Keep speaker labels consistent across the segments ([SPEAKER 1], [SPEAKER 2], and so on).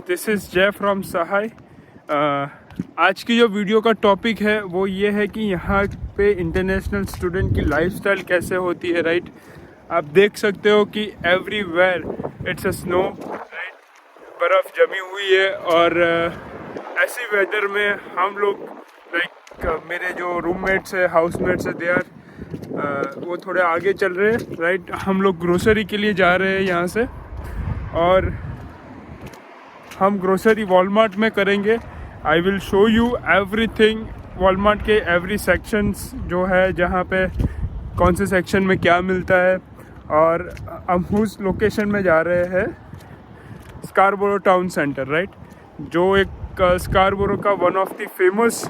[SPEAKER 1] This is जय from सहाय। आज की जो वीडियो का टॉपिक है वो ये है कि यहाँ पे इंटरनेशनल स्टूडेंट की लाइफस्टाइल कैसे होती है। राइट, आप देख सकते हो कि everywhere it's a snow, right, बर्फ़ जमी हुई है। और ऐसी वेदर में हम लोग लाइक मेरे जो रूममेट्स है, हाउसमेट्स है, दे आर वो थोड़े आगे चल रहे हैं। राइट, हम लोग ग्रोसरी के लिए जा रहे हैं यहाँ से, और हम ग्रोसरी वॉलमार्ट में करेंगे। I will show you everything. Walmart के एवरी सेक्शंस जो है, जहाँ पे कौन से सेक्शन में क्या मिलता है। और हम उस लोकेशन में जा रहे हैं, स्कारबोरो टाउन सेंटर, राइट, जो एक स्कारबोरो का one of the famous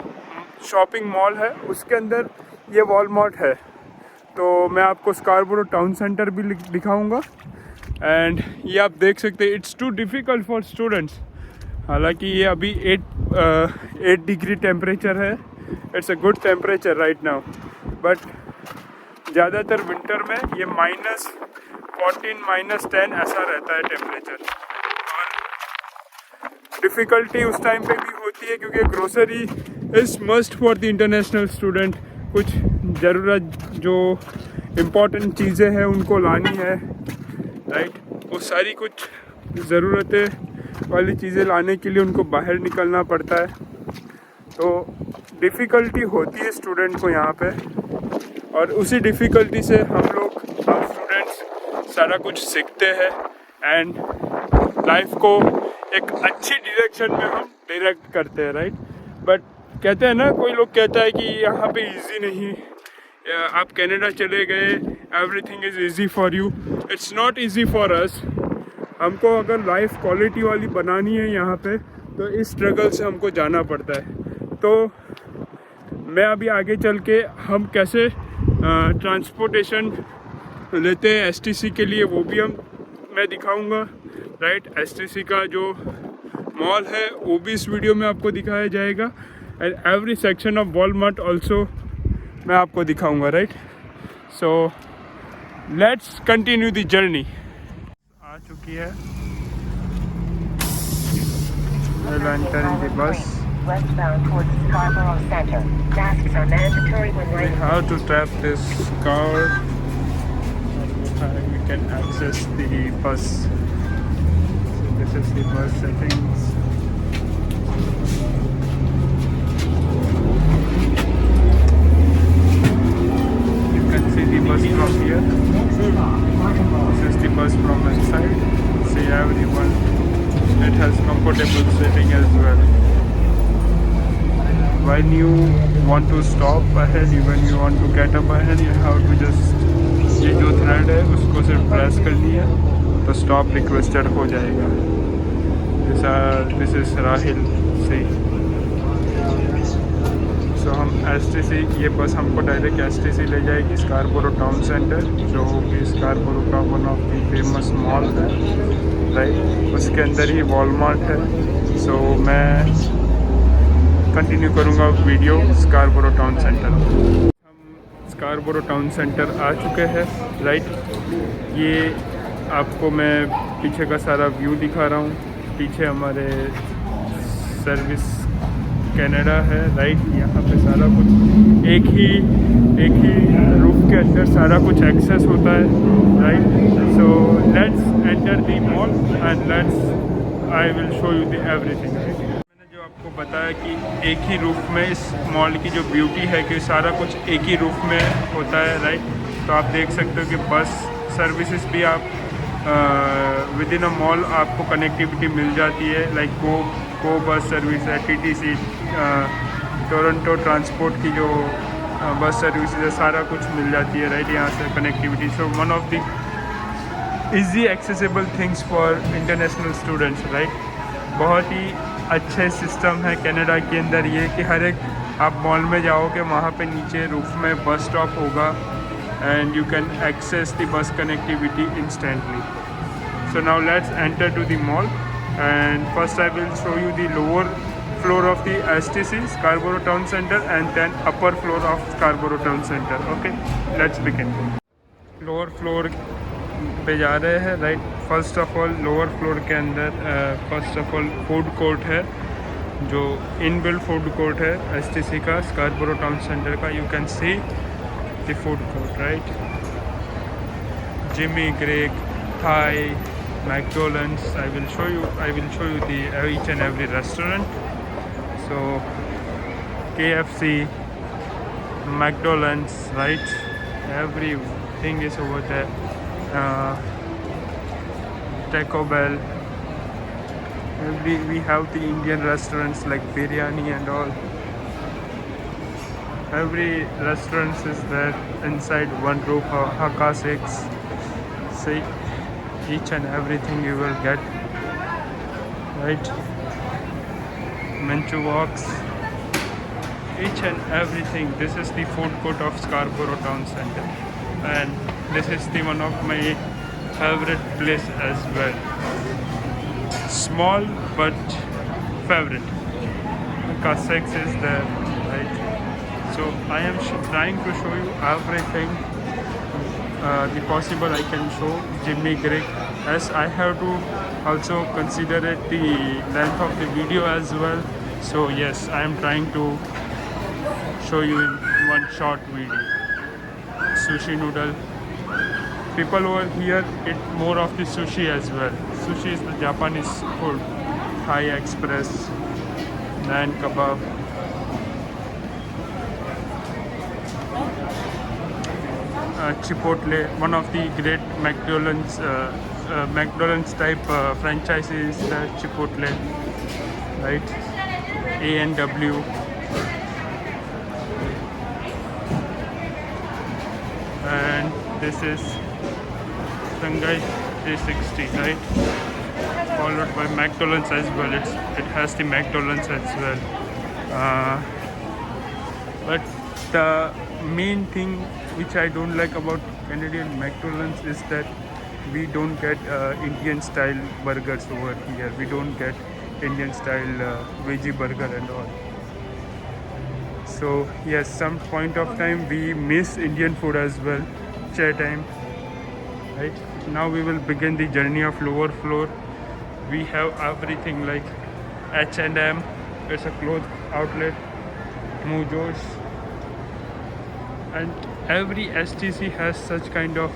[SPEAKER 1] shopping mall है, उसके अंदर ये वॉलमार्ट है। तो मैं आपको स्कारबोरो टाउन सेंटर भी दिखाऊंगा। एंड ये आप देख सकते हैं, it's too difficult for students. हालांकि ये अभी 8 डिग्री टेम्परेचर है। It's a good temperature right now, but ज़्यादातर विंटर में ये -14 -10 ऐसा रहता है टेम्परेचर। और डिफ़िकल्टी उस टाइम पे भी होती है क्योंकि grocery is must for the international student. कुछ ज़रूरत जो इम्पोर्टेंट चीज़ें हैं उनको लानी है, राइट, वो सारी कुछ ज़रूरतें वाली चीज़ें लाने के लिए उनको बाहर निकलना पड़ता है। तो डिफ़िकल्टी होती है स्टूडेंट को यहाँ पे, और उसी डिफ़िकल्टी से हम स्टूडेंट्स सारा कुछ सीखते हैं एंड लाइफ को एक अच्छी डायरेक्शन में हम डायरेक्ट करते हैं, राइट। बट कहते हैं ना, कोई लोग कहता है कि यहाँ पे इजी नहीं, आप कनाडा चले गए, everything is easy for you. It's not easy for us. हमको अगर लाइफ क्वालिटी वाली बनानी है यहाँ पे, तो इस स्ट्रगल से हमको जाना पड़ता है। तो मैं अभी आगे चल के हम कैसे ट्रांसपोर्टेशन लेते हैं एसटीसी के लिए, वो भी मैं दिखाऊंगा, राइट। एसटीसी का जो मॉल है वो भी इस वीडियो में आपको दिखाया जाएगा, and every section of Walmart also मैं आपको दिखाऊंगा, right. So let's continue the journey. आ चुकी है, we'll enter in the bus.
[SPEAKER 2] Westbound towards Scarborough Center. Masks are mandatory when
[SPEAKER 1] We
[SPEAKER 2] riding.
[SPEAKER 1] have to tap this card. We can access the bus. So this is the bus settings. You can see the bus from here. This is the bus from inside. See everyone. It has comfortable sitting as well. When you want to stop ahead, when you want to get up ahead, you have to just ये जो thread है उसको सिर्फ press करनी है तो stop requested हो जाएगा। दिस इज राहिल सी। सो हम एसटीसी, ये बस हमको डायरेक्ट एसटीसी ले जाएगी स्कारबोरो टाउन सेंटर, जो कि स्कारबोरो का one of the famous mall है, राइट। उसके अंदर ही वॉलमार्ट है। सो मैं कंटिन्यू करूँगा वीडियो स्कारबोरो टाउन सेंटर। हम स्कारबोरो टाउन सेंटर आ चुके हैं, राइट। ये आपको मैं पीछे का सारा व्यू दिखा रहा हूँ। पीछे हमारे सर्विस कनाडा है, राइट। यहाँ पे सारा कुछ एक ही रूफ के अंदर सारा कुछ एक्सेस होता है, right. So let's enter the mall and I will show you the everything. मैंने जो आपको बताया कि एक ही रूफ में इस मॉल की जो ब्यूटी है कि सारा कुछ एक ही रूफ में होता है, राइट। तो आप देख सकते हो कि बस सर्विसेज भी आप विद इन अ मॉल आपको कनेक्टिविटी मिल जाती है, लाइक गो बस सर्विस है, टीटीसी, टोरंटो ट्रांसपोर्ट की जो बस सर्विस है, सारा कुछ मिल जाती है, राइट, यहाँ से connectivity. So one of the easy accessible things for international students, right. बहुत ही अच्छे सिस्टम है कनाडा के अंदर ये कि हर एक आप मॉल में जाओगे, वहाँ पे नीचे रूफ में बस स्टॉप होगा and you can access the bus connectivity instantly. So now let's enter to the mall, and first I will show you the lower floor of the STC Scarborough Town Center and then upper floor of Scarborough Town Center. Okay, let's begin. Lower floor पे जा रहे हैं, right. First of all lower floor के अंदर first of all food court है, जो inbuilt food court है STC का, स्कारबोरो टाउन सेंटर का। You can see the food court, right. Jimmy Greg, Thai, McDonald's. I will show you the each and every restaurant. So KFC, McDonald's, right? Everything is over there. Taco Bell. We have the Indian restaurants like biryani and all. Every restaurant is there inside one roof. Hakka Six. See, each and everything you will get, right? Manchu Walks. Each and everything. This is the food court of Scarborough Town Center, and this is the one of my favorite place as well. Small but favorite. Cassex is there, right? So I am trying to show you everything the possible I can show. Jimmy Greek, as I have to also consider it the length of the video as well. So yes, I am trying to show you in one short video. Sushi noodle. People over here eat more of the sushi as well. Sushi is the Japanese food. Thai Express, naan kebab. Chipotle, one of the great McDonald's type franchises, Chipotle, right? A&W. And this is Shanghai 360, right? Followed by McDonald's as well. It has the McDonald's as well. But the main thing which I don't like about Canadian McDonald's is that we don't get Indian style burgers over here. We don't get Indian style veggie burger and all. So yes, some point of time we miss Indian food as well. Chair time, right? Now we will begin the journey of lower floor. We have everything like H&M. It's a clothes outlet. Mujos. And every STC has such kind of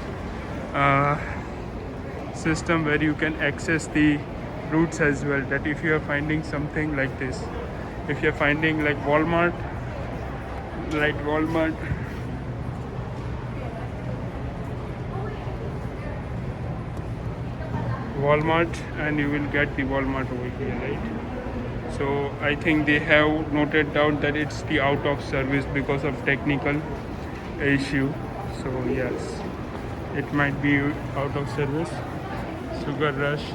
[SPEAKER 1] system where you can access the routes as well. That if you are finding something like this, if you are finding like Walmart, and you will get the Walmart over here, right? So I think they have noted down that it's the out of service because of technical issue. So yes, it might be out of service. Sugar Rush,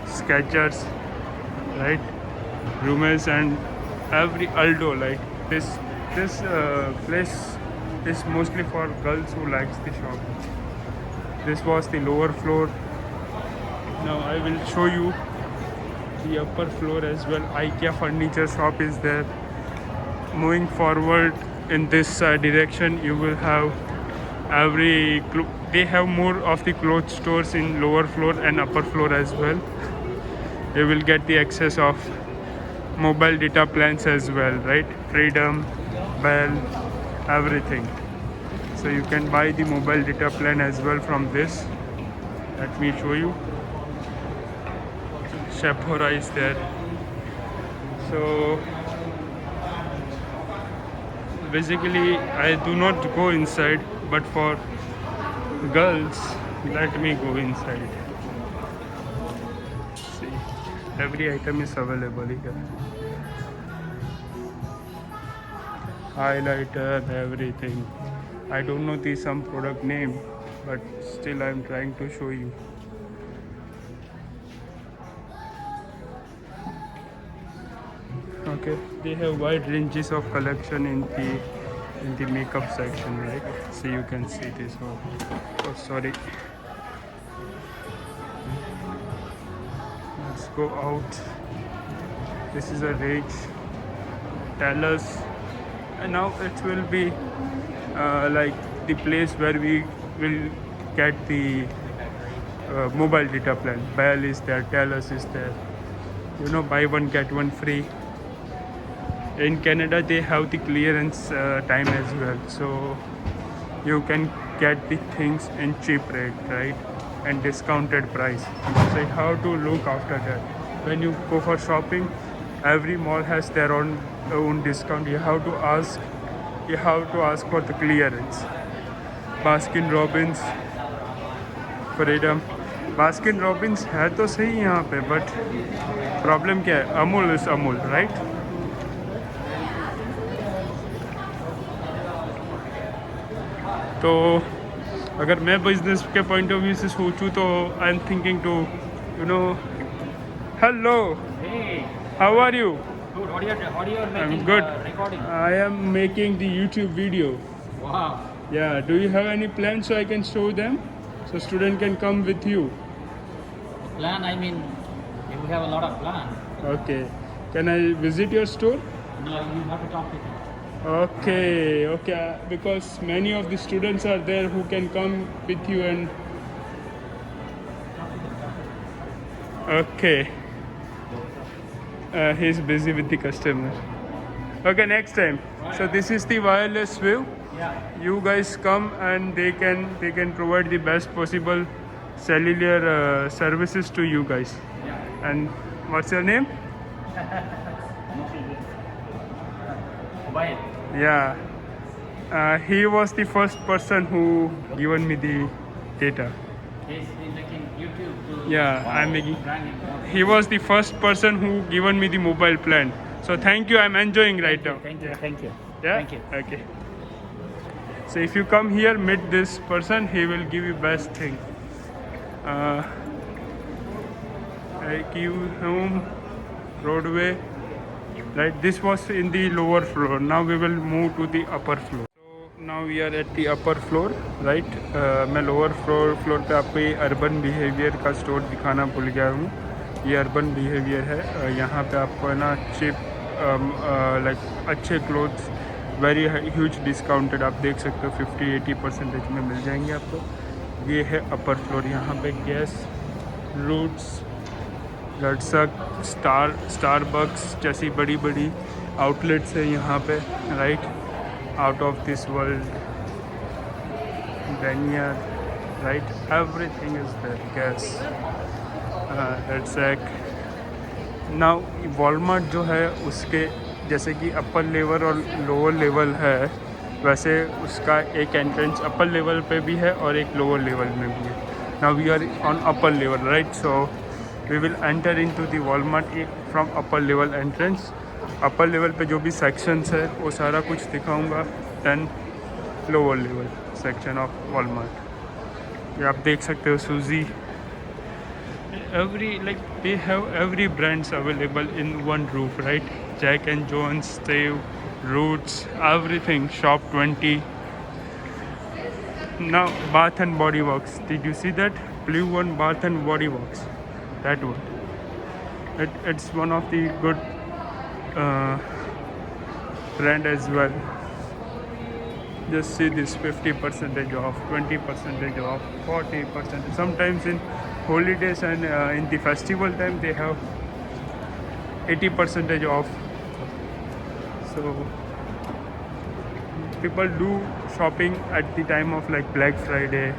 [SPEAKER 1] Skechers, right? Rumors and every Aldo, like this place is mostly for girls who likes the shop. This was the lower floor. Now I will show you the upper floor as well. IKEA furniture shop is there. Moving forward in this direction, you will have they have more of the clothes stores in lower floor and upper floor as well. You will get the access of mobile data plans as well, right? Freedom, Bell, everything. So you can buy the mobile data plan as well from this. Let me show you. Sephora is there. So basically I do not go inside, but for girls let me go inside. See, every item is available here. Highlighter, everything. I don't know the some product name, but still I am trying to show you. Okay, they have wide ranges of collection in the makeup section, right? So you can see this. Oh sorry. Let's go out. This is a range. Tell us, and now it will be like the place where we will get the mobile data plan. Bell is there, Telus is there. You know, buy one get one free. In Canada they have the clearance time as well, so you can get the things in cheap rate, right, and discounted price. So you have to look after that. When you go for shopping, every mall has their own discount. You have to ask for the clearance. Baskin Robbins, freedom, Baskin Robbins है तो सही यहाँ पे, but problem क्या है, Amul is Amul, right? तो अगर मैं बिजनेस के पॉइंट ऑफ व्यू से सोचूं तो I am thinking to hello,
[SPEAKER 3] Hey,
[SPEAKER 1] how are you?
[SPEAKER 3] good. What are you
[SPEAKER 1] I am
[SPEAKER 3] making?
[SPEAKER 1] Good.
[SPEAKER 3] Recording.
[SPEAKER 1] I am making the YouTube video.
[SPEAKER 3] Wow.
[SPEAKER 1] Yeah, do you have any plans so I can show them? So student can come with you.
[SPEAKER 3] Plan. I mean, you have a lot of plan.
[SPEAKER 1] Okay. Can I visit your store?
[SPEAKER 3] No, you have to talk with him.
[SPEAKER 1] Okay. Because many of the students are there who can come with you and. Okay. He's busy with the customer. Okay, next time. So this is the wireless view.
[SPEAKER 3] Yeah.
[SPEAKER 1] You guys come and they can provide the best possible cellular services to you guys.
[SPEAKER 3] Yeah.
[SPEAKER 1] And what's your name?
[SPEAKER 3] Mobile.
[SPEAKER 1] Yeah. He was the first person who given me the data.
[SPEAKER 3] He's making YouTube to.
[SPEAKER 1] Yeah,
[SPEAKER 3] Wow.
[SPEAKER 1] I'm making.
[SPEAKER 3] Branding.
[SPEAKER 1] He was the first person who given me the mobile plan. So thank you. I'm enjoying right now.
[SPEAKER 3] Thank you. Thank you.
[SPEAKER 1] Yeah.
[SPEAKER 3] Thank you.
[SPEAKER 1] Okay. So if you come here, meet this person. He will give you best thing. Like you home, Broadway. Right. This was in the lower floor. Now we will move to the upper floor. So now we are at the upper floor. Right. मैं lower floor पे आपको ये urban behavior का store दिखाना भूल गया हूँ. ये urban behavior है. यहाँ पे आपको है ना cheap like अच्छे clothes वेरी ह्यूज डिस्काउंटेड आप देख सकते हो 50-80% में मिल जाएंगे आपको. ये है अपर फ्लोर. यहाँ पे गैस, रूट्स, लटसक, स्टारबक्स जैसी बड़ी बड़ी आउटलेट्स है यहाँ पे, right. Out of this world, banner, right, everything is there. Guys, लटसक. नाउ वॉलमार्ट जो है उसके जैसे कि अपर लेवल और लोअर लेवल है, वैसे उसका एक एंट्रेंस अपर लेवल पे भी है और एक लोअर लेवल में भी है. Now we are on upper level, right. So we will enter into the Walmart from upper level entrance. Upper level पे जो भी सेक्शंस है वो सारा कुछ दिखाऊंगा. Then lower level section of Walmart. ये आप देख सकते हो सूजी. They have every brands available in one roof, right? Jack and Jones, Stave, Roots, everything. Shop 20. Now Bath and Body Works. Did you see that blue one? Bath and Body Works. That one. It's one of the good brand as well. Just see this 50% off, 20% off, 40%. Sometimes in holidays and in the festival time they have 80% off. So people do shopping at the time of like Black Friday,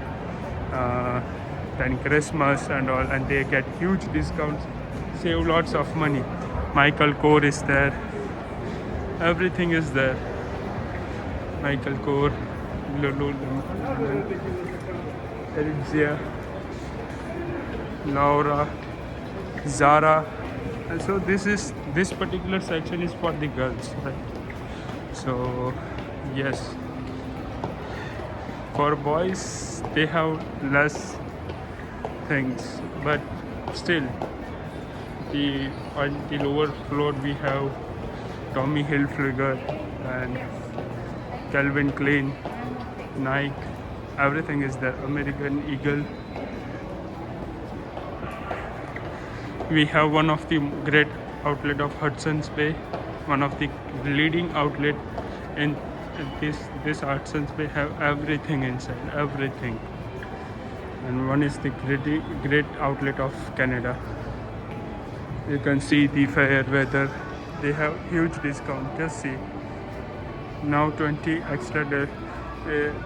[SPEAKER 1] then Christmas and all, and they get huge discounts, save lots of money. Michael Kors is there, everything is there. Michael Kors, Lululemon, Aritzia, Laura, Zara. And so this particular section is for the girls, right? So yes, for boys they have less things, but still on the lower floor we have Tommy Hilfiger and Calvin Klein, Nike, everything is there. American Eagle. We have one of the great outlet of Hudson's Bay, one of the leading outlet in this Hudson's Bay. Have everything inside, everything. and one is the great outlet of Canada. You can see the fair weather. They have huge discount. Just see now 20 extra day.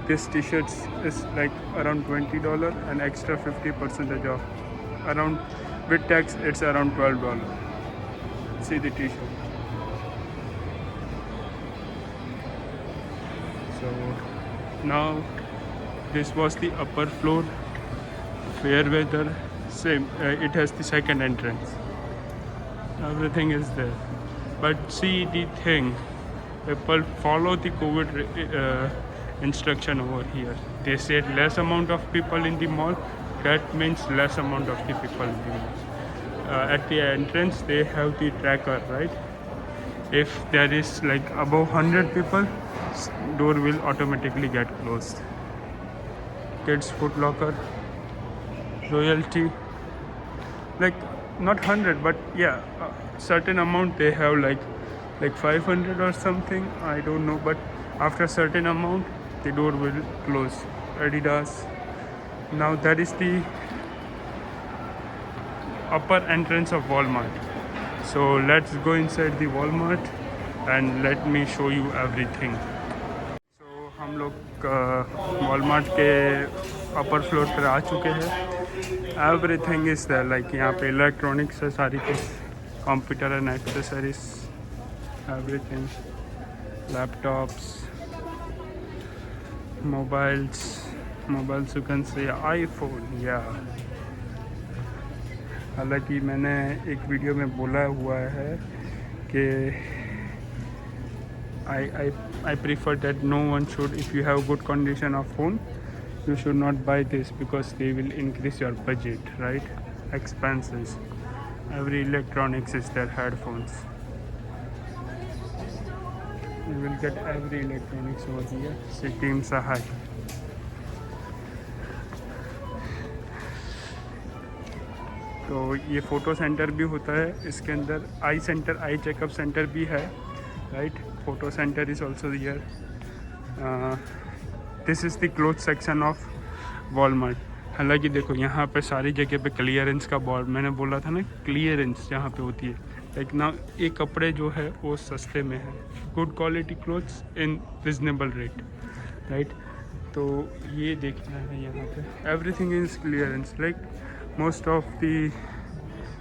[SPEAKER 1] This t-shirts is like around $20 and extra 50% off. Around with tax it's around $12. See the t-shirt. So now this was the upper floor. Fair weather, same. It has the second entrance. Everything is there. But see the thing, people follow the COVID instruction over here. They said less amount of people in the mall. That means less amount of the people in the mall. At the entrance they have the tracker, right? If there is like above 100 people, door will automatically get closed. Kids Foot Locker, Royalty, like not 100 but yeah, certain amount they have like 500 or something, I don't know, but after certain amount the door will close. Adidas. Now that is the upper entrance of Walmart. So let's go inside the Walmart and let me show you everything. So हम लोग Walmart के upper floor पर आ चुके हैं. Everything is there, like यहाँ पे electronics है सारी कुछ, computer and accessories, everything, laptops, mobiles you can say iPhone, yeah. हालांकि मैंने एक वीडियो में बोला हुआ है कि I prefer that no one should, if you have good condition of phone, you should not buy this because they will increase your budget, right? Expenses. Every electronics is there, headphones. You will get every electronics over here. See Team Sahai. तो ये photo centre भी होता है इसके अंदर. आई centre, eye checkup centre भी है, right? Photo centre is also here. This is the cloth section of Walmart. हालांकि देखो यहाँ पे सारी जगह पे क्लियरेंस का बोर्ड, मैंने बोला था ना क्लियरेंस जहाँ पे होती है, लाइक ना ये कपड़े जो है वो सस्ते में है. Good quality clothes in reasonable rate, right? तो ये देखना है यहाँ पे. Everything is clearance, like most of the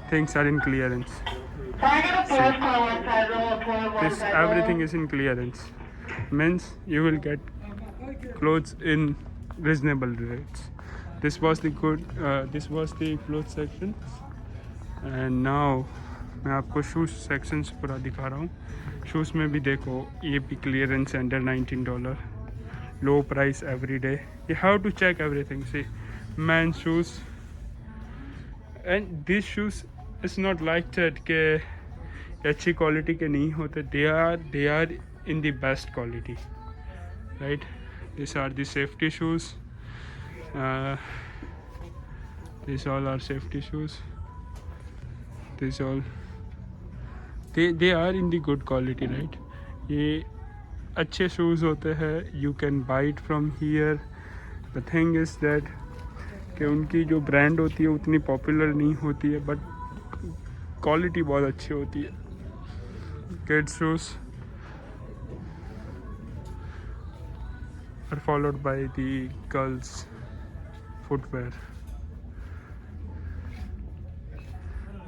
[SPEAKER 1] things are in clearance. This everything is in clearance, means you will get clothes in reasonable rates. This was the clothes section, and now मैं आपको shoes section पूरा दिखा रहा हूँ. Shoes में भी देखो, ये भी clearance under $19, low price every day. You have to check everything. See, men's shoes. And these shoes is not like that के अच्छी क्वालिटी के नहीं होते. They are in the best quality, right? These are the safety shoes. These all are safety shoes. These all they are in the good quality, right? ये अच्छे shoes होते हैं. You can buy it from here. The thing is that कि उनकी जो brand होती है उतनी पॉपुलर नहीं होती है, बट क्वालिटी बहुत अच्छी होती है. Kids shoes are followed by the girls footwear.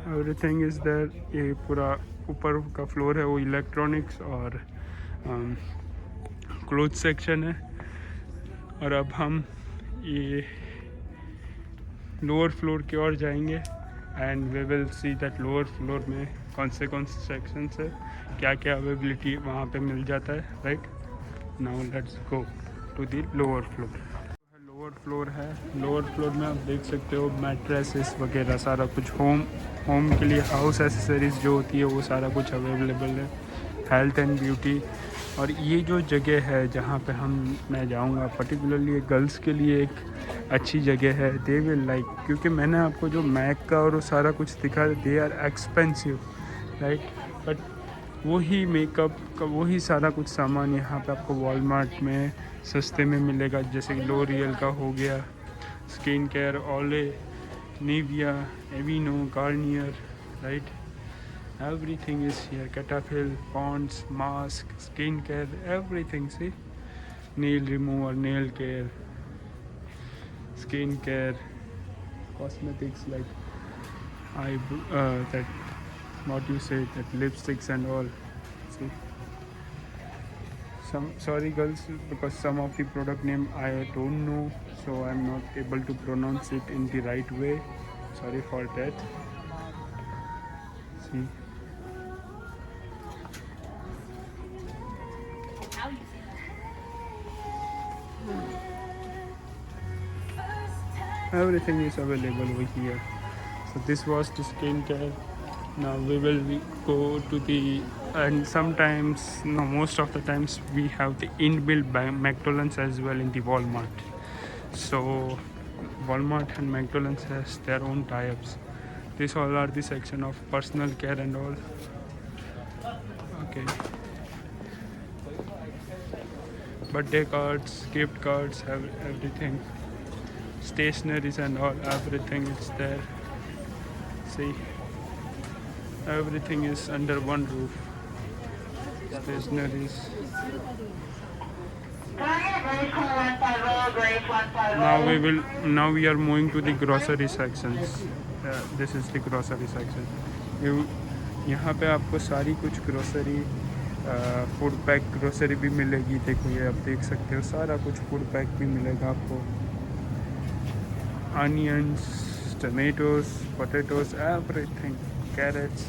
[SPEAKER 1] Everything is there. ये पूरा ऊपर का फ्लोर है वो इलेक्ट्रॉनिक्स और क्लोथ सेक्शन है. और अब हम ये लोअर फ्लोर की ओर जाएंगे and we will see that lower floor में कौन से सेक्शंस है, क्या क्या अवेलेबिलिटी वहाँ पे मिल जाता है, right? Now let's go to the lower floor. Lower floor है. लोअर फ्लोर में आप देख सकते हो मैट्रेसेस वगैरह सारा कुछ होम के लिए हाउस एसेसरीज जो होती है वो सारा कुछ अवेलेबल है. Health and beauty. और ये जो जगह है जहाँ पे मैं जाऊँगा पर्टिकुलरली गर्ल्स के लिए एक अच्छी जगह है. दे विल लाइक, क्योंकि मैंने आपको जो मैक का और वो सारा कुछ दिखा, they are expensive, right? But वही मेकअप का वही सारा कुछ सामान यहाँ पे आपको वॉलमार्ट में सस्ते में मिलेगा. जैसे कि लोरियल का हो गया, skincare, Olay, Nivea, Aveeno, Garnier, right? Everything is here. Cetaphil, Ponds, mask, skincare, everything. See, nail remover, nail care, skincare, cosmetics like that what you say, that lipsticks and all. See, sorry girls, because some of the product name I don't know, so I'm not able to pronounce it in the right way. Sorry for that. See, everything is available over here. So this was the skincare. Now we will go to the, and sometimes, no, most of the times we have the inbuilt by McDonald's as well in the Walmart. So Walmart and McDonald's has their own tie-ups. These all are the section of personal care and all. Okay. Birthday cards, gift cards, have everything. Stationaries and all, everything is there. See, everything is under one roof. Stationaries. Now we are moving to the grocery sections. This is the grocery section. यहाँ पे आपको सारी कुछ grocery, food pack grocery भी मिलेगी. देखो ये आप देख सकते हो, सारा कुछ फूड पैक भी मिलेगा आपको. Onions, tomatoes, potatoes, everything, carrots.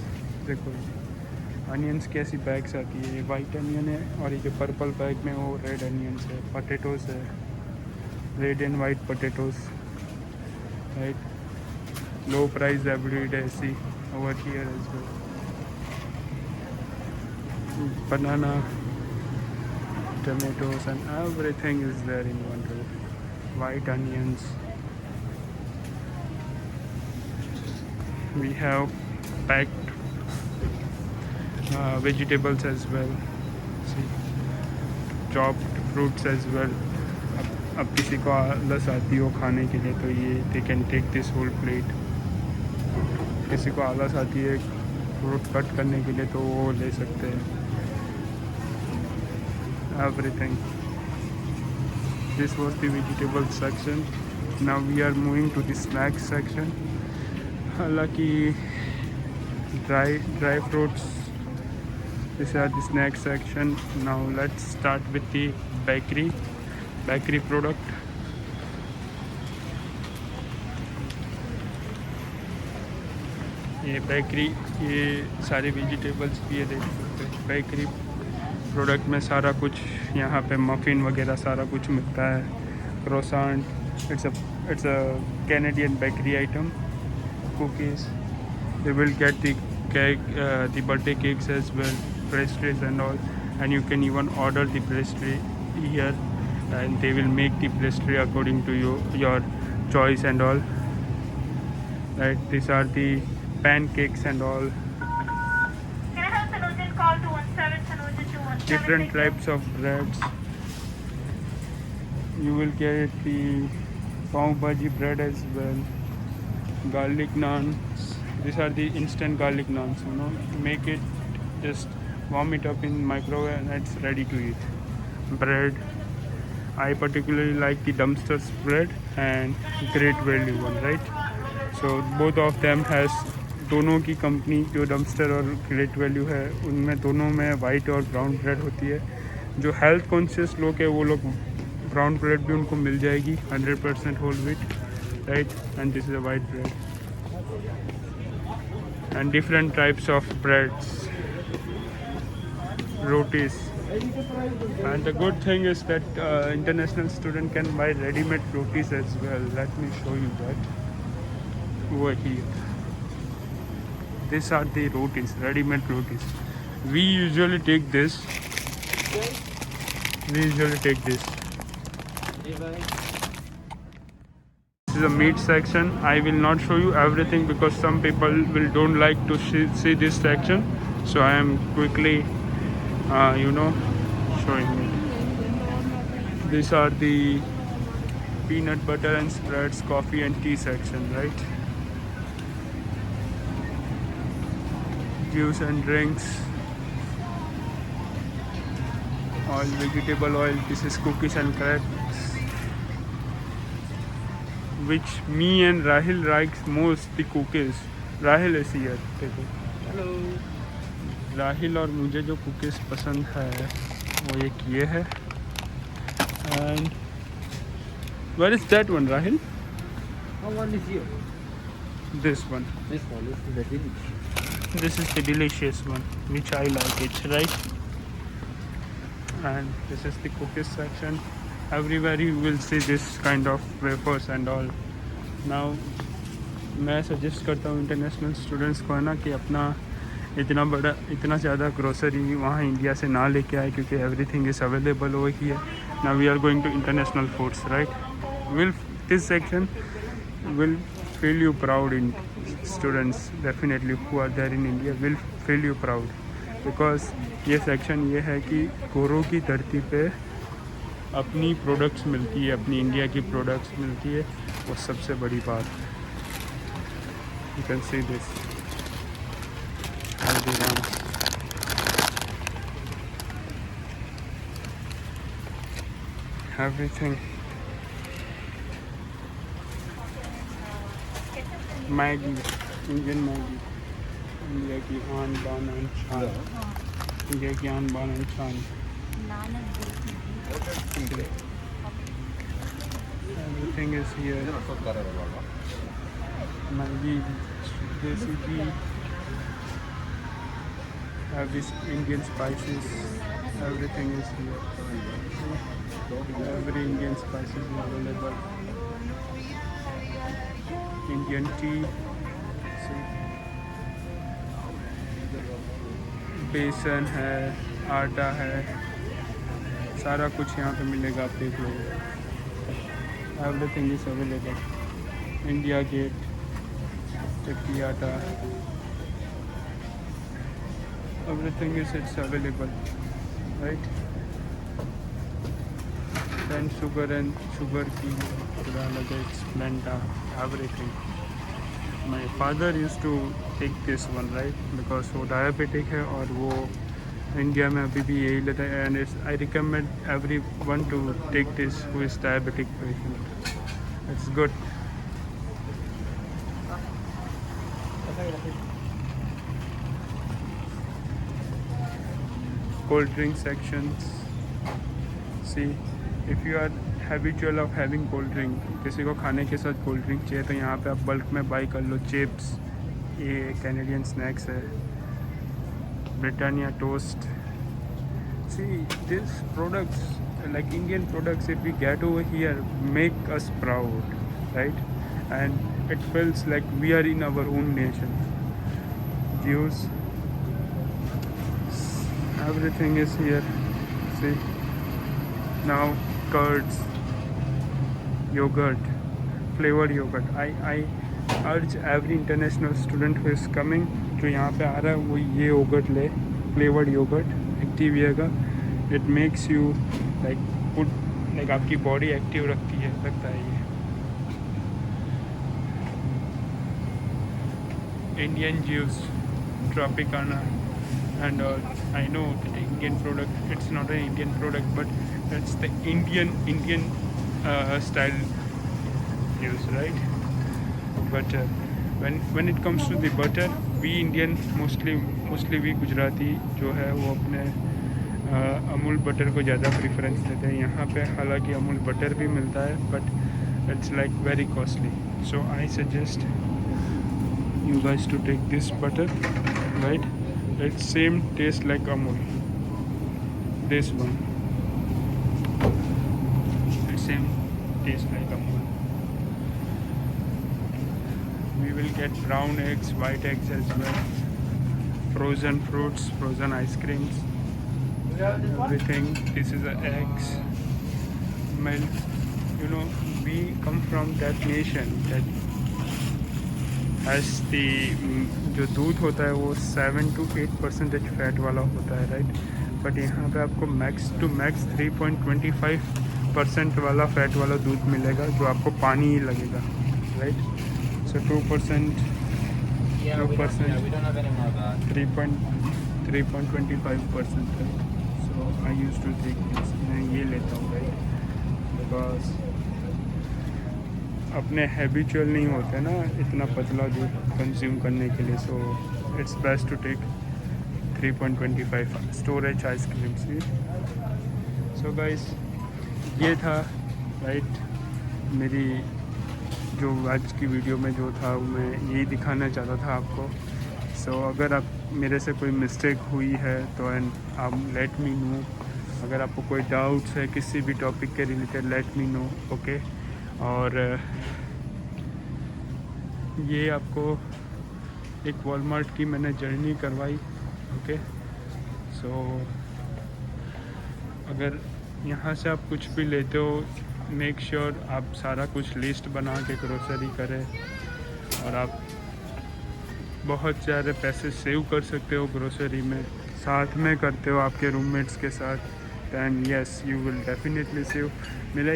[SPEAKER 1] देखो अनियंस कैसी बैग्स आती है. ये वाइट अनियन है और ये जो पर्पल बैग में वो रेड अनियंस है. पोटैटोस है, red and white potatoes, right. Low price every day see over here as well. Banana, tomatoes and everything is there in one row. White onions. We have packed vegetables as well. See, chopped fruits as well. अब किसी को आलस आती हो खाने के लिए तो ये they can take this whole plate. किसी को आलस आती है फ्रूट कट करने के लिए तो वो ले सकते हैं. Everything. This was the vegetable section. Now we are moving to the snacks section. हालांकि dry fruits. These are the snack section. Now let's start with the bakery product. ये बेकरी, ये सारे वेजिटेबल्स भी ये देख सकते हैं. बेकरी प्रोडक्ट में सारा कुछ यहाँ पे मफ़िन वगैरह सारा कुछ मिलता है. Croissant, it's a Canadian bakery item. Cookies, they will get the cake, the birthday cakes as well, pastries and all, and you can even order the pastry here and they will make the pastry according to your choice and all, right. These are the pancakes and all.
[SPEAKER 4] Can I have Sanujan call 217 Sanujan 217?
[SPEAKER 1] Different types of breads. You will get the pav bhaji bread as well. Garlic naans. These are the instant garlic naans. You know, make it, just warm it up in microwave and it's ready to eat. Bread. I particularly like the Dumpsters bread and Great Value one, right? So both of them has, दोनों की company जो dumpster और great value है उनमें दोनों में white और brown bread होती है. जो हेल्थ कॉन्शियस लोग है वो लोग ब्राउन ब्रेड भी उनको मिल जाएगी 100% whole wheat, right. And this is a white bread and different types of breads, rotis. And the good thing is that international student can buy ready-made rotis as well. Let me show you that over here. These are the rotis, ready-made rotis. We usually take this. This is a meat section. I will not show you everything because some people don't like to see this section. So I am quickly, showing it. These are the peanut butter and spreads, coffee and tea section, right? Juice and drinks, oil, vegetable oil. This is cookies and cracks, which me and Rahil likes most, the cookies. Rahil is here. देखो,
[SPEAKER 3] Hello.
[SPEAKER 1] Rahil और मुझे जो cookies पसंद है वो एक ये है. And where is that one Rahil?
[SPEAKER 3] How one is here?
[SPEAKER 1] This one.
[SPEAKER 3] This one is the delicious.
[SPEAKER 1] This is the delicious one, which I like it, right? And this is the cookies section. Everywhere you will see this kind of wafers and all. Now मैं suggest करता हूँ international students को, है ना, कि अपना इतना ज़्यादा ग्रोसरी वहाँ इंडिया से ना लेके आए, क्योंकि everything is available over here. Now we are going to international foods, right? This section will feel you proud. In students definitely who are there in India will feel you proud, because ये section ये है कि गोरों की धरती पे अपनी products मिलती है, अपनी इंडिया की प्रोडक्ट्स मिलती है, वो सबसे बड़ी बात है. You can see this. Everything. Maggi, Indian Maggi. India की आन बान and शान. India की आन बान and शान. Everything is here. Maggi, desi ghee. Have this Indian spices. Everything is here. Every Indian spices is available. Indian tea. See. बेसन है, आटा है, सारा कुछ यहाँ पे मिलेगा, आप देख लो. Everything is available. India Gate, चक्की आटा, everything is available, right? Then sugar and sugar tea, Splenda, everything. My father used to take this one, right? Because वो diabetic है और वो इंडिया में अभी भी यही लेता है. And it's, I recommend everyone to take this who is diabetic patient. It's good. Cold drink sections. See, if you are habitual of having cold drink, किसी को खाने के साथ कोल्ड ड्रिंक चाहिए, तो यहाँ पे आप बल्क में बाई कर लो. चिप्स, ये कैनेडियन स्नैक्स है, Britannia toast. See this products like Indian products, if we get over here make us proud, right? And it feels like we are in our own nation. Juice, everything is here. See, now curds, yogurt, flavored yogurt. I urge every international student who is coming, जो यहाँ पे आ रहा है, वो ये yogurt ले, flavoured yogurt, Activia का. It makes you like आपकी बॉडी एक्टिव रखती है, लगता है ये. Indian juice, Tropicana and I know that Indian product, it's not an Indian product, but it's the Indian style juice, right? But when it comes to the butter, we Indian mostly we Gujarati जो है वो अपने Amul butter को ज़्यादा preference देते हैं. यहाँ पे हालांकि अमूल बटर भी मिलता है, but it's like very costly. So I suggest you guys to take this butter, right? It's same taste like Amul. This one. It's same taste like Amul. We will get brown eggs, white eggs as well. Frozen fruits, frozen ice creams. Everything. This is the eggs, milk. You know, we come from that nation that has the जो दूध होता है वो 7 to 8% fat वाला होता है, right? But यहाँ पे आपको मैक्स टू मैक्स 3.25 2% वाला फैट वाला दूध मिलेगा जो आपको पानी ही लगेगा, right. So 2%,
[SPEAKER 3] Yeah, we don't have any more of that.
[SPEAKER 1] 3.25%, right. So I use to take this, मैं ये लेता हूँ, राइट, बिकॉज अपने हैबिचुअल नहीं होते ना इतना पतला दूध कंज्यूम करने के लिए। So it's best to take 3.25 storage ice creams भी। सो गाइस ये था, राइट, मेरी जो आज की वीडियो में जो था मैं यही दिखाना चाहता था आपको। सो अगर आप मेरे से कोई मिस्टेक हुई है तो आप लेट मी नो। अगर आपको कोई डाउट्स है किसी भी टॉपिक के related, let me know, okay. और ये आपको एक वॉलमार्ट की मैंने जर्नी करवाई, ओके। सो अगर यहाँ से आप कुछ भी लेते हो, मेक श्योर आप सारा कुछ लिस्ट बना के ग्रोसरी करें, और आप बहुत सारे पैसे सेव कर सकते हो ग्रोसरी में, साथ में करते हो आपके रूममेट्स के साथ, then yes you will definitely save. मेरा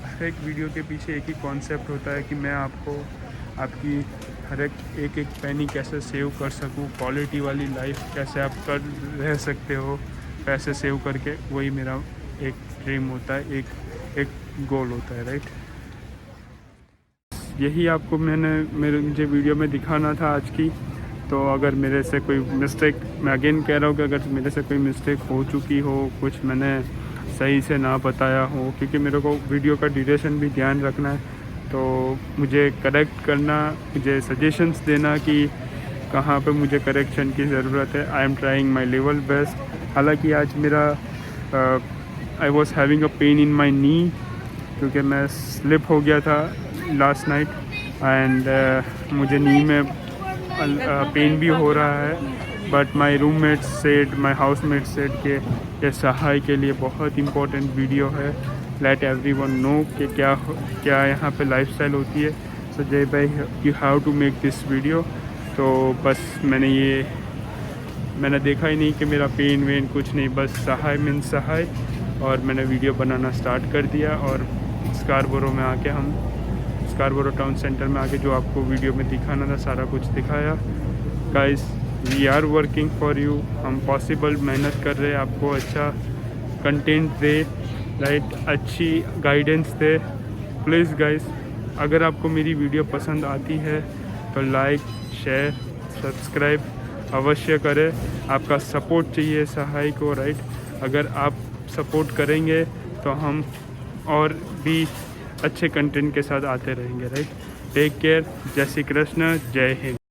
[SPEAKER 1] हर एक वीडियो के पीछे एक ही कॉन्सेप्ट होता है कि मैं आपको आपकी हर एक पैनी कैसे सेव कर सकूं, क्वालिटी वाली लाइफ कैसे आप कर रह सकते हो पैसे सेव करके, वही मेरा एक ड्रीम होता है, एक गोल होता है, राइट। यही आपको मुझे वीडियो में दिखाना था आज की। तो अगर मेरे से कोई मिस्टेक, मैं अगेन कह रहा हूँ कि अगर मेरे से कोई मिस्टेक हो चुकी हो, कुछ मैंने सही से ना बताया हो, क्योंकि मेरे को वीडियो का ड्यूरेशन भी ध्यान रखना है, तो मुझे करेक्ट करना, मुझे सजेशंस देना कि कहाँ पे मुझे करेक्शन की ज़रूरत है। I am trying my level best. हालांकि आज मेरा I was having a pain in my knee, क्योंकि मैं स्लिप हो गया था लास्ट नाइट, एंड मुझे नी में पेन भी हो रहा है। But my roommates said, my housemates said कि ये सहाय के लिए बहुत इम्पोर्टेंट वीडियो है, लेट एवरीवन नो कि क्या यहाँ पे लाइफस्टाइल होती है। सो जय भाई, you have to make this video. तो बस मैंने देखा ही नहीं कि मेरा पेन वेन कुछ नहीं, बस सहाय मीन सहाय, और मैंने वीडियो बनाना स्टार्ट कर दिया। और स्कारबोरो में आके स्कारबोरो टाउन सेंटर में आके जो आपको वीडियो में दिखाना था सारा कुछ दिखाया। Guys, we are working for you, हम पॉसिबल मेहनत कर रहे हैं आपको अच्छा कंटेंट दे, राइट, अच्छी गाइडेंस दे। प्लीज़ गाइस, अगर आपको मेरी वीडियो पसंद आती है तो लाइक, शेयर, सब्सक्राइब अवश्य करें। आपका सपोर्ट चाहिए सहाय को, राइट। अगर आप सपोर्ट करेंगे तो हम और भी अच्छे कंटेंट के साथ आते रहेंगे, राइट। टेक केयर, जय श्री कृष्ण, जय हिंद।